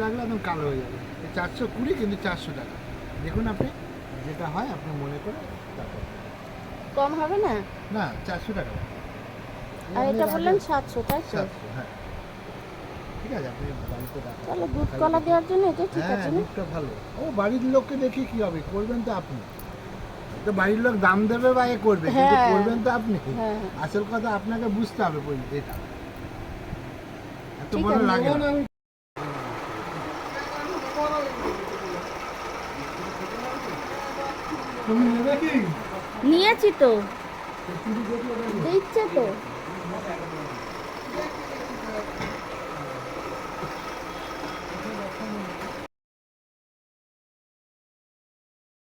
রাখলে একদম কালো হয়ে যাবে। 420 কিন্তু 400 টাকা। দেখুন আপনি যেটা হয় আপনি মনে করে তারপর। কম হবে না? না 400 টাকা। আর এটা বললেন 700, তাই তো? 700, হ্যাঁ। ঠিক আছে, আপনি বাড়িতে রাখুন। তাহলে দুধ কলা দেওয়ার জন্য এটা ঠিক হ্যাঁ, আছে না? দুধটা ভালো। ও বাড়ির লোককে দেখে কি হবে, করবেন তো আপনি। তো বাড়ির লোক দাম দেবে বা এ করবে, কিন্তু হ্যাঁ করবেন তো আপনি। হ্যাঁ, আসল কথা আপনাকে বুঝতে হবে এটা। এত ঠিক বড় আছে। লাগে না। তুমি নেবে কি? নিয়েছি তো, দিচ্ছে তো।